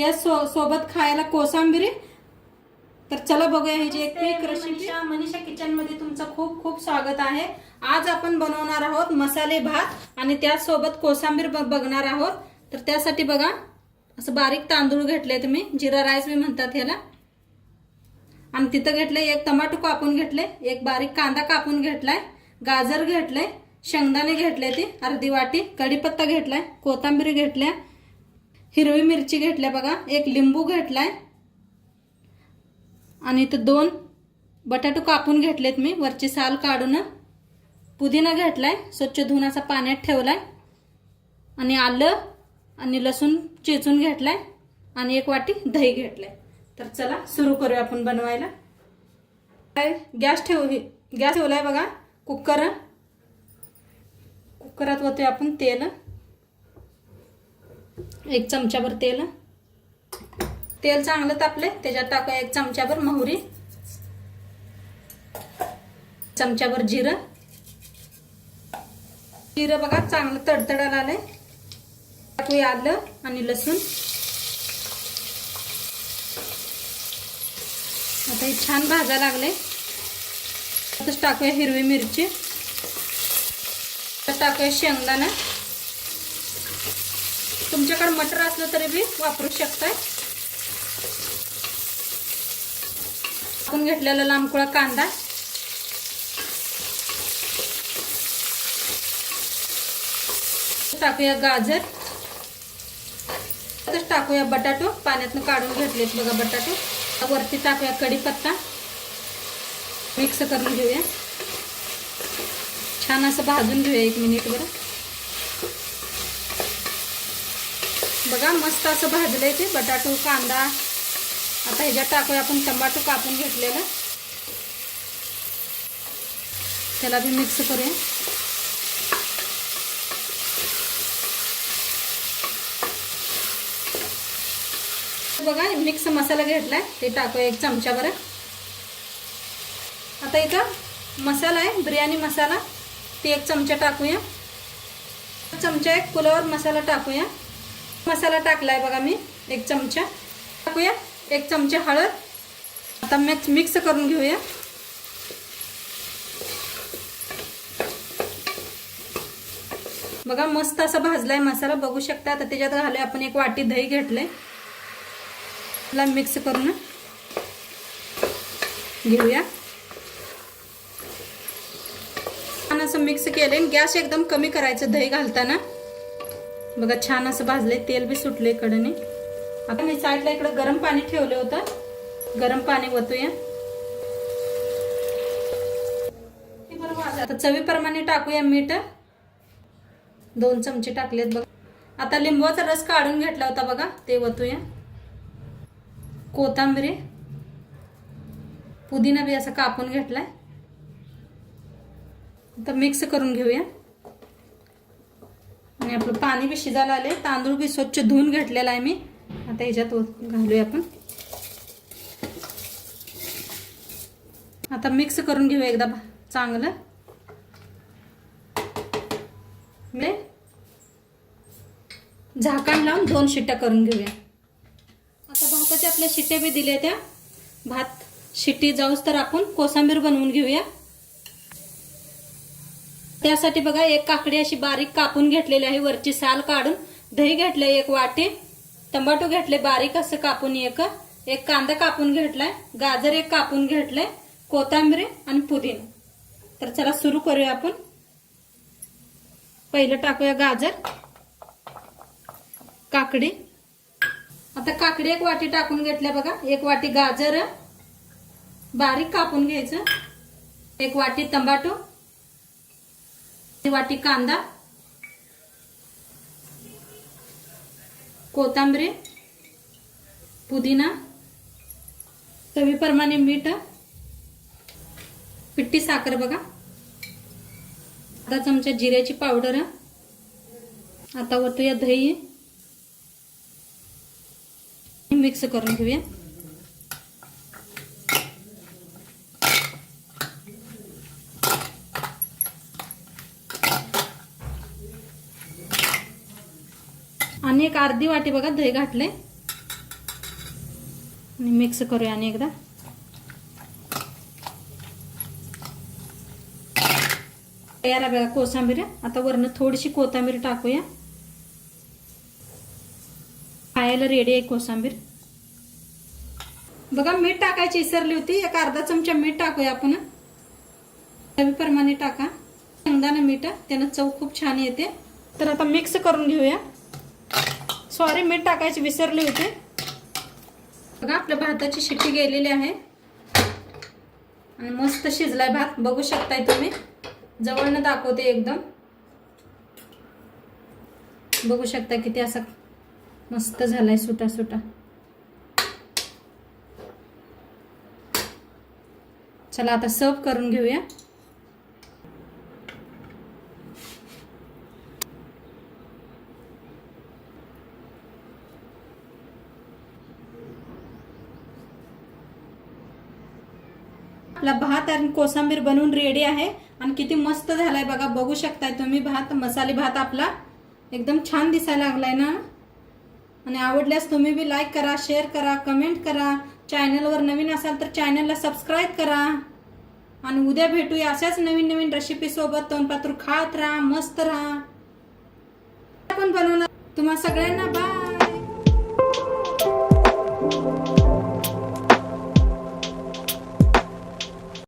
त्या सोबत खायला कोशिंबीर। तर चला बघूया ही जी एक क्विक रेसिपी। मनीषा किचन मध्ये तुमचं खूप खूप स्वागत आहे। आज आपण बनवणार आहोत मसाले भात आणि त्यासोबत कोशिंबीर बघणार आहोत। तर त्यासाठी बघा असं बारीक तांदूळ घेतले तुम्ही, जिरा राईस मी म्हणतात ह्याला। आणि तिथं घेतले एक टोमॅटो कापून घेतले, एक बारीक कांदा कापून घेतलाय, गाजर घेतले, शेंगदाणे घेतले ती अर्धी वाटी, कढीपत्ता घेतलाय, कोथिंबीर घेतल्या, हिरवी मिरची घेतल्या बघा, एक लिंबू घेतलाय आणि इथं 2 बटाटो कापून घेतलेत मी वरची साल काढून, पुदिना घेतलाय स्वच्छ धुवून असा पाण्यात ठेवलाय आणि आलं आणि लसूण चेचून घेतलाय आणि 1 वाटी दही घेतलाय। तर चला सुरू करूया आपण बनवायला। गॅस ठेवलाय बघा, कुकरात वतूया आपण तेल, 1 चमचाभर तेल चांगलं तापले त्याच्यात टाकूया 1 चमचाभर मोहरी, चमचाभर जिरं बघा चांगलं तडतडायला आलंय, टाकूया आलं आणि लसूण। आता हे छान भाजायला लागले, आता टाकूया हिरवी मिरची, आता टाकूया शेंगदाणा, तुमच्याकडे मटर असलं तरी बी वापरू शकताय। टाकून घेतलेला लांबकुळा कांदा, टाकूया गाजर, आता टाकूया बटाटो, पाण्यातून काढून घेतलेत बघा बटाटो, वरती टाकूया कढीपत्ता, मिक्स करून घेऊया, छान असं भाजून घेऊया 1 मिनिट भर। बघा मस्त असं भाजलंय ते बटाटो कांदा। आता ह्याच्यात टाकूया आपण टोमॅटो कापून घेतलेलं, त्याला भी मिक्स करूया। बघा मिक्स मसाला घेतलाय ते टाकूया 1 चमचाभर। आता इथं मसाला आहे बिर्याणी मसाला, ते 1 चमचा टाकूया, 1 चमचा पुलावर मसाला टाकूया, मसाला टाकलाय बघा मी 1 चमचा, टाकूया 1 चमचा हळद। आता मिक्स करून घेऊया। बघा मस्त असा भाजलाय मसाला बघू शकता। आता त्याच्यात घालूया आपण 1 वाटी दही घेतलंय, ला मिक्स करून घेऊया, छान असं मिक्स केले। गॅस एकदम कमी करायचं दही घालताना। बघा छान असं भाजले, तेल बी सुटले कडेने। आता मी साईडला इकडे गरम पाणी ठेवलं होतं, गरम पाणी वतूया। आता चवीप्रमाणे टाकूया मीठ, 2 चमचे टाकलेत बघा। आता लिंबूचा रस काढून घेतला होता बघा ते वतूया, कोथिंबीर, पुदिना बी असा कापून घेतलाय, आता मिक्स करून घेऊया। आणि आपलं पाणी बी शिजायला आले, तांदूळ बी स्वच्छ धुवून घेतलेला आहे मी, आता ह्याच्यात घालूया आपण। आता मिक्स करून घेऊया एकदा चांगलं, झाकण लावून 2 शिट्ट्या करून घेऊया। आता भाताच्या आपल्या शिट्ट्या बी दिल्या, त्या भात शिट्टी जाऊस तर आपण कोशिंबीर बनवून घेऊया। त्यासाठी बघा 1 काकडी अशी बारीक कापून घेतलेली आहे, वरची साल काढून, दही घेतले 1 वाटी, टोमॅटो घेतले बारीक असं कापून, एक कांदा कापून घेतलाय, गाजर 1 कापून घेतले, कोथिंबीर आणि पुदिना। तर चला सुरू करूया आपण। पहिलं टाकूया गाजर, काकडी, आता काकडी 1 वाटी टाकून घेतल्या बघा, 1 वाटी गाजर बारीक कापून घ्यायचं, 1 वाटी टोमॅटो, 1 वाटी कांदा, कोथिंबीर, पुदिना, चवीप्रमाणे मीठ, पिठी साखर बघा, अर्धा चमचा जिऱ्याची पावडर। आता वतूया दही, मिक्स करून घेऊया। आणि एक अर्धी वाटी बघा दही घातले, आणि मिक्स करूया आणि एकदा. तयार आहे बघा कोथिंबीर. आता वरनं थोडीशी कोथिंबीर टाकूया. खायला रेडी आहे कोथिंबीर. बघा मीठ टाकायची विसरली होती. एक अर्धा चमचा मीठ टाकूया आपण. चवीप्रमाणे टाका. शेंगदाणा मीठ त्यानं चव खूप छान येते. तर आता मिक्स करून घेऊया. सॉरी मीठ टाकायची विसरली होती. बघा आपल्या भाताची शिट्टी गेलेली आहे आणि मस्त शिजलाय भात. बघू शकताय तुम्ही. जवळनं दाखवते एकदम. बघू शकता किती असा मस्त झालाय सुटा सुटा. चला आता सर्व करून घेऊया. आपला भात आणि कोथिंबीर बनवून रेडी आहे आणि किती मस्त झालाय बघा. बघू शकताय तुम्ही. भात मसाले भात आपला एकदम छान दिसायला लागलाय ना. आणि आवडल्यास तुम्ही बी लाईक करा, शेअर करा, कमेंट करा. चॅनलवर नवीन असाल तर चॅनलला सबस्क्राईब करा. आणि उद्या भेटूया अशाच नवीन नवीन रेसिपी सोबत. तोंडपात्र खात राहा, मस्त राहा. आपण बनवणार. तुम्हा सगळ्यांना बाय.